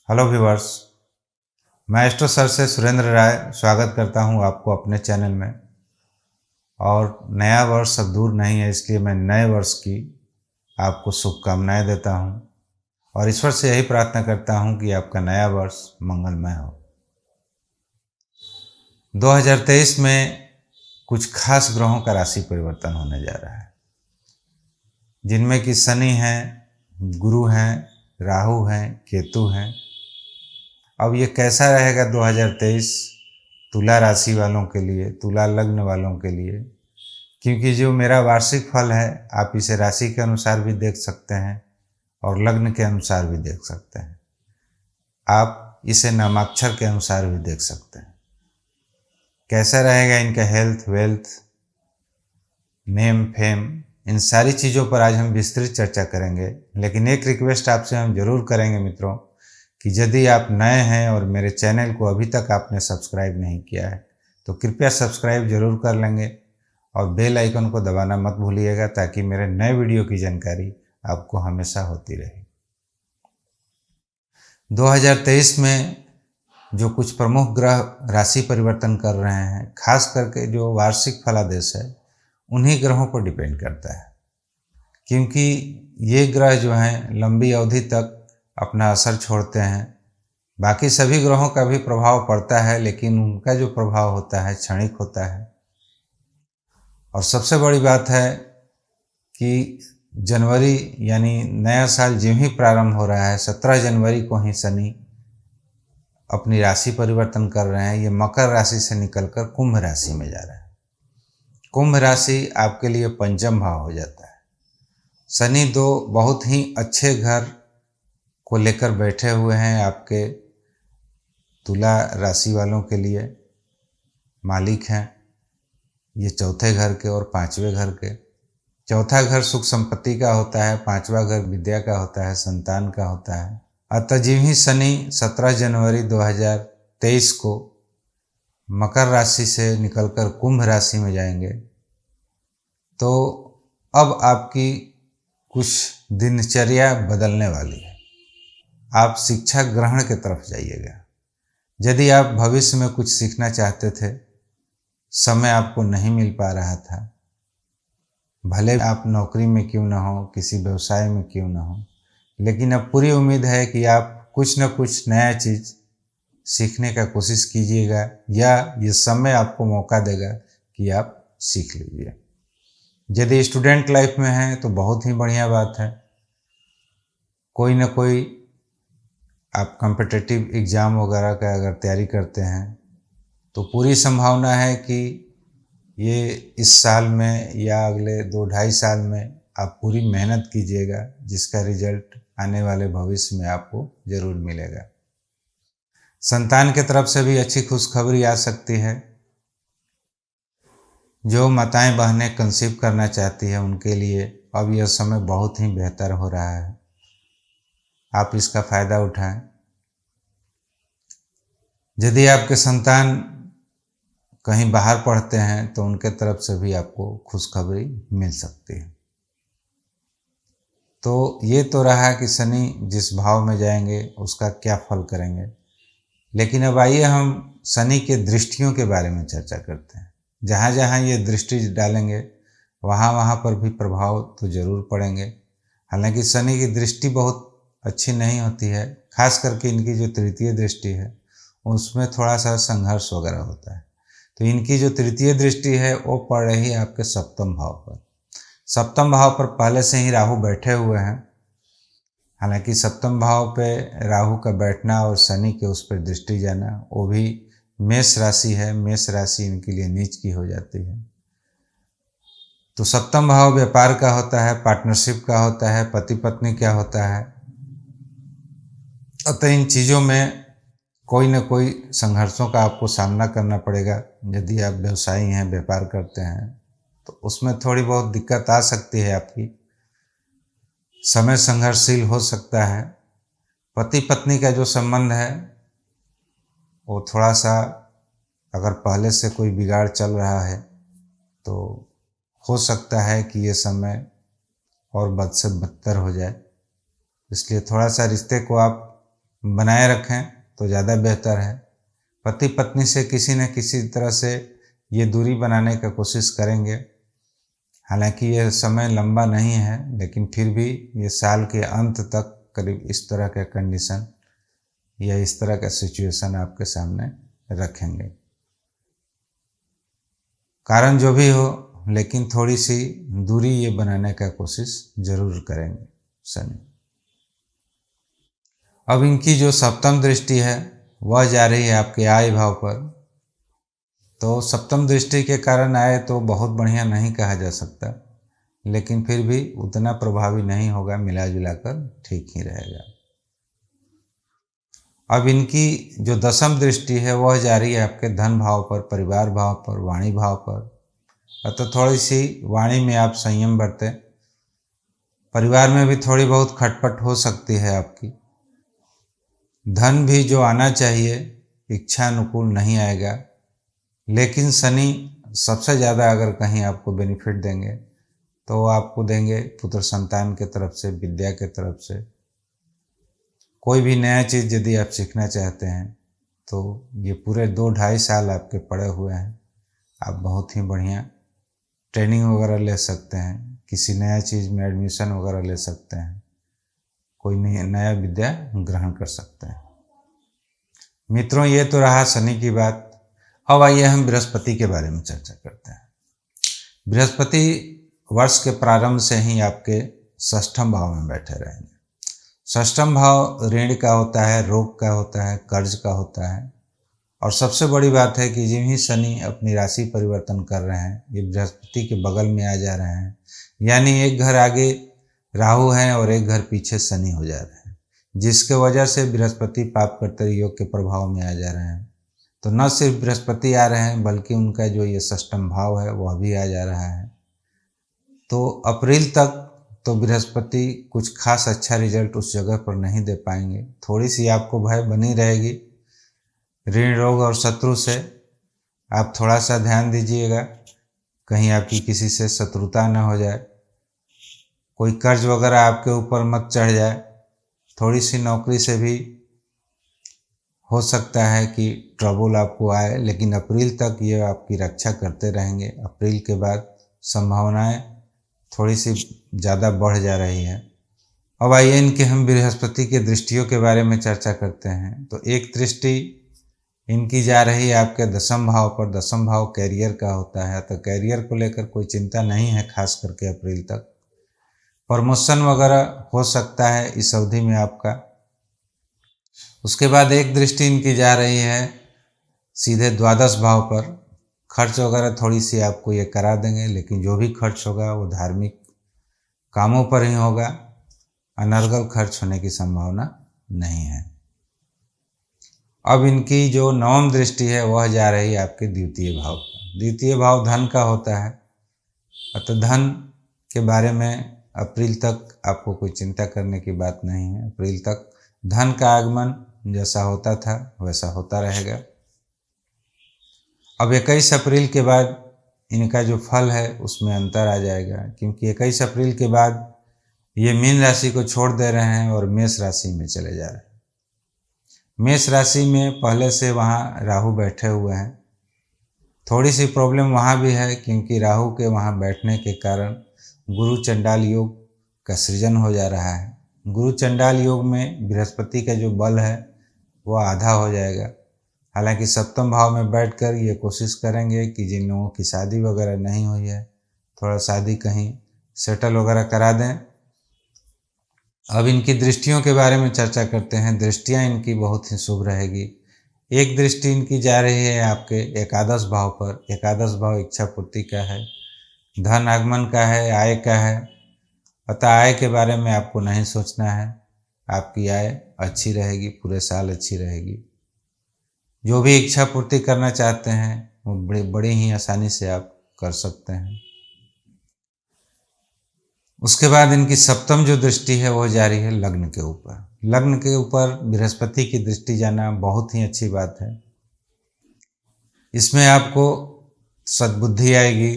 Hello viewers, मैं astro sir से सुरेंद्र राय स्वागत करता हूं आपको अपने चैनल में। और नया वर्ष अब दूर नहीं है, इसलिए मैं नए वर्ष की आपको शुभकामनाएं देता हूं और ईश्वर से यही प्रार्थना करता हूं कि आपका नया वर्ष मंगलमय हो। 2023 में कुछ खास ग्रहों का राशि परिवर्तन होने जा रहा है, जिनमें कि शनि हैं, गुरु हैं, राहु हैं, केतु हैं। अब ये कैसा रहेगा 2023 तुला राशि वालों के लिए, तुला लग्न वालों के लिए, क्योंकि जो मेरा वार्षिक फल है आप इसे राशि के अनुसार भी देख सकते हैं और लग्न के अनुसार भी देख सकते हैं। आप इसे नामाक्षर के अनुसार भी देख सकते हैं। कैसा रहेगा इनका हेल्थ, वेल्थ, नेम, फेम, इन सारी चीज़ों पर आज हम विस्तृत चर्चा करेंगे। लेकिन एक रिक्वेस्ट आपसे हम जरूर करेंगे मित्रों कि यदि आप नए हैं और मेरे चैनल को अभी तक आपने सब्सक्राइब नहीं किया है तो कृपया सब्सक्राइब जरूर कर लेंगे और बेल आइकन को दबाना मत भूलिएगा, ताकि मेरे नए वीडियो की जानकारी आपको हमेशा होती रहे। 2023 में जो कुछ प्रमुख ग्रह राशि परिवर्तन कर रहे हैं, खास करके जो वार्षिक फलादेश है उन्हीं ग्रहों पर डिपेंड करता है, क्योंकि ये ग्रह जो हैं लंबी अवधि तक अपना असर छोड़ते हैं। बाकी सभी ग्रहों का भी प्रभाव पड़ता है, लेकिन उनका जो प्रभाव होता है क्षणिक होता है। और सबसे बड़ी बात है कि जनवरी यानी नया साल ज्यों ही प्रारंभ हो रहा है, 17 जनवरी को ही शनि अपनी राशि परिवर्तन कर रहे हैं। ये मकर राशि से निकलकर कुंभ राशि में जा रहा है। कुंभ राशि आपके लिए पंचम भाव हो जाता है। शनि दो बहुत ही अच्छे घर को लेकर बैठे हुए हैं आपके तुला राशि वालों के लिए, मालिक हैं ये चौथे घर के और पांचवें घर के। चौथा घर सुख संपत्ति का होता है, पांचवा घर विद्या का होता है, संतान का होता है। अतः जिन ही शनि 17 जनवरी 2023 को मकर राशि से निकलकर कुंभ राशि में जाएंगे, तो अब आपकी कुछ दिनचर्या बदलने वाली है। आप शिक्षा ग्रहण की तरफ जाइएगा। यदि आप भविष्य में कुछ सीखना चाहते थे, समय आपको नहीं मिल पा रहा था, भले आप नौकरी में क्यों ना हो, किसी व्यवसाय में क्यों ना हो, लेकिन अब पूरी उम्मीद है कि आप कुछ न कुछ नया चीज़ सीखने का कोशिश कीजिएगा, या ये समय आपको मौका देगा कि आप सीख लीजिए। यदि स्टूडेंट लाइफ में हैं तो बहुत ही बढ़िया बात है। कोई ना कोई आप कॉम्पिटिटिव एग्ज़ाम वगैरह का अगर तैयारी करते हैं तो पूरी संभावना है कि ये इस साल में या अगले 2-2.5 साल में आप पूरी मेहनत कीजिएगा, जिसका रिजल्ट आने वाले भविष्य में आपको ज़रूर मिलेगा। संतान की तरफ से भी अच्छी खुशखबरी आ सकती है। जो माताएं बहनें कंसीव करना चाहती हैं उनके लिए अब यह समय बहुत ही बेहतर हो रहा है। आप इसका फ़ायदा उठाएं। यदि आपके संतान कहीं बाहर पढ़ते हैं तो उनके तरफ से भी आपको खुशखबरी मिल सकती है। तो ये तो रहा कि शनि जिस भाव में जाएंगे उसका क्या फल करेंगे। लेकिन अब आइए हम शनि के दृष्टियों के बारे में चर्चा करते हैं। जहाँ जहाँ ये दृष्टि डालेंगे वहाँ वहाँ पर भी प्रभाव तो ज़रूर पड़ेंगे। हालांकि शनि की दृष्टि बहुत अच्छी नहीं होती है, खास करके इनकी जो तृतीय दृष्टि है उसमें थोड़ा सा संघर्ष वगैरह होता है। तो इनकी जो तृतीय दृष्टि है वो पड़ रही है आपके सप्तम भाव पर। सप्तम भाव पर पहले से ही राहु बैठे हुए हैं। हालांकि सप्तम भाव पे राहु का बैठना और शनि के उस पर दृष्टि जाना, वो भी मेष राशि है। मेष राशि इनके लिए नीच की हो जाती है। तो सप्तम भाव व्यापार का होता है, पार्टनरशिप का होता है, पति पत्नी क्या होता है। अतः इन चीज़ों में कोई न कोई संघर्षों का आपको सामना करना पड़ेगा। यदि आप व्यवसायी हैं, व्यापार करते हैं, तो उसमें थोड़ी बहुत दिक्कत आ सकती है आपकी। समय संघर्षशील हो सकता है। पति पत्नी का जो संबंध है वो थोड़ा सा, अगर पहले से कोई बिगाड़ चल रहा है तो हो सकता है कि ये समय और बद से बदतर हो जाए। इसलिए थोड़ा सा रिश्ते को आप बनाए रखें तो ज़्यादा बेहतर है। पति पत्नी से किसी न किसी तरह से ये दूरी बनाने का कोशिश करेंगे। हालांकि ये समय लंबा नहीं है, लेकिन फिर भी ये साल के अंत तक करीब इस तरह का कंडीशन या इस तरह का सिचुएशन आपके सामने रखेंगे। कारण जो भी हो, लेकिन थोड़ी सी दूरी ये बनाने का कोशिश जरूर करेंगे शनि। अब इनकी जो सप्तम दृष्टि है वह जा रही है आपके आय भाव पर। तो सप्तम दृष्टि के कारण आय तो बहुत बढ़िया नहीं कहा जा सकता, लेकिन फिर भी उतना प्रभावी नहीं होगा, मिला जुला कर ठीक ही रहेगा। अब इनकी जो दसम दृष्टि है वह जा रही है आपके धन भाव पर, परिवार भाव पर, वाणी भाव पर। तो थोड़ी सी वाणी में आप संयम बरतें। परिवार में भी थोड़ी बहुत खटपट हो सकती है आपकी। धन भी जो आना चाहिए इच्छा अनुकूल नहीं आएगा, लेकिन शनि सबसे ज़्यादा अगर कहीं आपको बेनिफिट देंगे तो वो आपको देंगे पुत्र संतान के तरफ से, विद्या के तरफ से। कोई भी नया चीज़ यदि आप सीखना चाहते हैं तो ये पूरे 2-2.5 साल आपके पड़े हुए हैं, आप बहुत ही बढ़िया ट्रेनिंग वगैरह ले सकते हैं, किसी नया चीज़ में एडमिशन वगैरह ले सकते हैं, कोई नया विद्या ग्रहण कर सकते हैं। मित्रों, ये तो रहा शनि की बात। अब आइए हम बृहस्पति के बारे में चर्चा करते हैं। बृहस्पति वर्ष के प्रारंभ से ही आपके षष्ठम भाव में बैठे रहेंगे। षष्ठम भाव ऋण का होता है, रोग का होता है, कर्ज का होता है। और सबसे बड़ी बात है कि जिन ही शनि अपनी राशि परिवर्तन कर रहे हैं, ये बृहस्पति के बगल में आ जा रहे हैं, यानी एक घर आगे राहु हैं और एक घर पीछे शनि हो जा रहे हैं, जिसके वजह से बृहस्पति पाप कर्तव्य योग के प्रभाव में आ जा रहे हैं। तो न सिर्फ बृहस्पति आ रहे हैं, बल्कि उनका जो ये षष्ठम भाव है वह भी आ जा रहा है। तो अप्रैल तक तो बृहस्पति कुछ खास अच्छा रिजल्ट उस जगह पर नहीं दे पाएंगे। थोड़ी सी आपको भय बनी रहेगी ऋण, रोग और शत्रु से। आप थोड़ा सा ध्यान दीजिएगा, कहीं आपकी किसी से शत्रुता न हो जाए, कोई कर्ज वगैरह आपके ऊपर मत चढ़ जाए। थोड़ी सी नौकरी से भी हो सकता है कि ट्रबल आपको आए, लेकिन अप्रैल तक ये आपकी रक्षा करते रहेंगे। अप्रैल के बाद संभावनाएं थोड़ी सी ज़्यादा बढ़ जा रही है। अब आइए इनके हम बृहस्पति के दृष्टियों के बारे में चर्चा करते हैं। तो एक दृष्टि इनकी जा रही है आपके दसम भाव पर। दसम भाव कैरियर का होता है, तो कैरियर को लेकर कोई चिंता नहीं है, खास करके अप्रैल तक। प्रमोशन वगैरह हो सकता है इस अवधि में आपका। उसके बाद एक दृष्टि इनकी जा रही है सीधे द्वादश भाव पर। खर्च वगैरह थोड़ी सी आपको ये करा देंगे, लेकिन जो भी खर्च होगा वो धार्मिक कामों पर ही होगा, अनर्गल खर्च होने की संभावना नहीं है। अब इनकी जो नवम दृष्टि है वह जा रही है आपके द्वितीय भाव पर। द्वितीय भाव धन का होता है, अतः धन के बारे में अप्रैल तक आपको कोई चिंता करने की बात नहीं है। अप्रैल तक धन का आगमन जैसा होता था वैसा होता रहेगा। अब 21 अप्रैल के बाद इनका जो फल है उसमें अंतर आ जाएगा, क्योंकि 21 अप्रैल के बाद ये मीन राशि को छोड़ दे रहे हैं और मेष राशि में चले जा रहे हैं। मेष राशि में पहले से वहाँ राहु बैठे हुए हैं। थोड़ी सी प्रॉब्लम वहाँ भी है, क्योंकि राहु के वहाँ बैठने के कारण गुरु चंडाल योग का सृजन हो जा रहा है। गुरु चंडाल योग में बृहस्पति का जो बल है वह आधा हो जाएगा। हालांकि सप्तम भाव में बैठकर ये कोशिश करेंगे कि जिन लोगों की शादी वगैरह नहीं हुई है, थोड़ा शादी कहीं सेटल वगैरह करा दें। अब इनकी दृष्टियों के बारे में चर्चा करते हैं। दृष्टियां इनकी बहुत ही शुभ रहेगी। एक दृष्टि इनकी जा रही है आपके एकादश भाव पर। एकादश भाव इच्छा पूर्ति का है, धन आगमन का है, आय का है। अतः आय के बारे में आपको नहीं सोचना है, आपकी आय अच्छी रहेगी, पूरे साल अच्छी रहेगी। जो भी इच्छा पूर्ति करना चाहते हैं वो बड़ी ही आसानी से आप कर सकते हैं। उसके बाद इनकी सप्तम जो दृष्टि है वो जारी है लग्न के ऊपर। लग्न के ऊपर बृहस्पति की दृष्टि जाना बहुत ही अच्छी बात है। इसमें आपको सद्बुद्धि आएगी।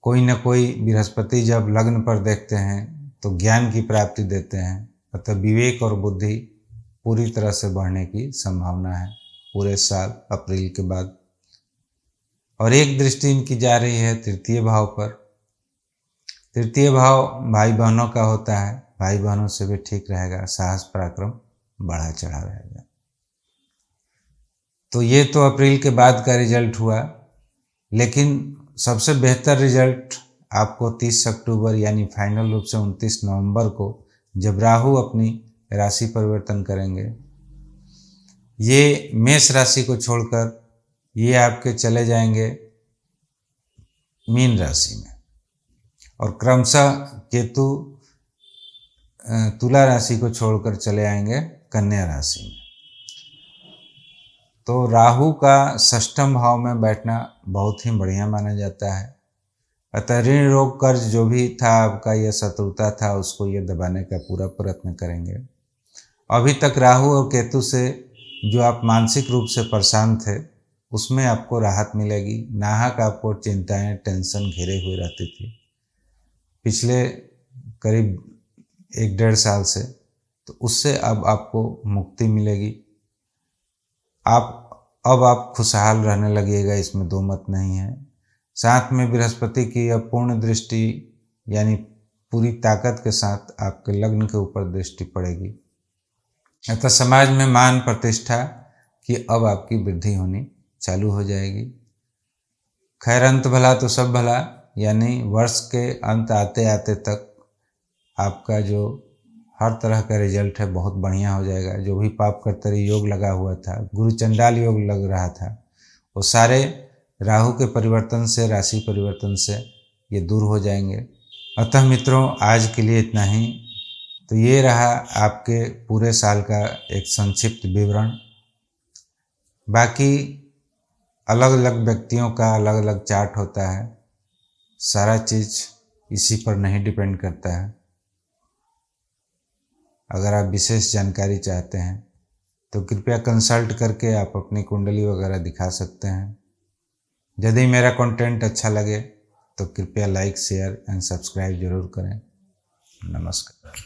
कोई न कोई बृहस्पति जब लग्न पर देखते हैं तो ज्ञान की प्राप्ति देते हैं, अतः विवेक और बुद्धि पूरी तरह से बढ़ने की संभावना है पूरे साल अप्रैल के बाद। और एक दृष्टि इनकी जा रही है तृतीय भाव पर। तृतीय भाव भाई बहनों का होता है, भाई बहनों से भी ठीक रहेगा, साहस पराक्रम बढ़ा चढ़ा रहेगा। तो ये तो अप्रैल के बाद का रिजल्ट हुआ, लेकिन सबसे बेहतर रिजल्ट आपको 30 अक्टूबर यानी फाइनल रूप से 29 नवंबर को, जब राहु अपनी राशि परिवर्तन करेंगे, ये मेष राशि को छोड़कर ये आपके चले जाएंगे मीन राशि में, और क्रमशः केतु तुला राशि को छोड़कर चले आएंगे कन्या राशि में। तो राहु का षष्ठम भाव में बैठना बहुत ही बढ़िया माना जाता है। अतः ऋण रोग कर्ज जो भी था आपका, यह शत्रुता था, उसको ये दबाने का पूरा प्रयत्न करेंगे। अभी तक राहु और केतु से जो आप मानसिक रूप से परेशान थे, उसमें आपको राहत मिलेगी। नाहक आपको चिंताएं, टेंशन घेरे हुए रहती थी पिछले करीब 1-1.5 साल से, तो उससे अब आपको मुक्ति मिलेगी। अब आप खुशहाल रहने लगिएगा, इसमें दो मत नहीं है। साथ में बृहस्पति की अब पूर्ण दृष्टि यानी पूरी ताकत के साथ आपके लग्न के ऊपर दृष्टि पड़ेगी। अतः समाज में मान प्रतिष्ठा की अब आपकी वृद्धि होनी चालू हो जाएगी। खैर, अंत भला तो सब भला, यानी वर्ष के अंत आते आते तक आपका जो हर तरह का रिजल्ट है बहुत बढ़िया हो जाएगा। जो भी पाप कर्तरी योग लगा हुआ था, गुरु चंडाल योग लग रहा था, वो सारे राहु के परिवर्तन से, राशि परिवर्तन से ये दूर हो जाएंगे। अतः मित्रों, आज के लिए इतना ही। तो ये रहा आपके पूरे साल का एक संक्षिप्त विवरण। बाकी अलग अलग व्यक्तियों का अलग अलग चार्ट होता है, सारा चीज़ इसी पर नहीं डिपेंड करता है। अगर आप विशेष जानकारी चाहते हैं तो कृपया कंसल्ट करके आप अपनी कुंडली वगैरह दिखा सकते हैं। यदि मेरा कंटेंट अच्छा लगे तो कृपया लाइक, शेयर एंड सब्सक्राइब जरूर करें। नमस्कार।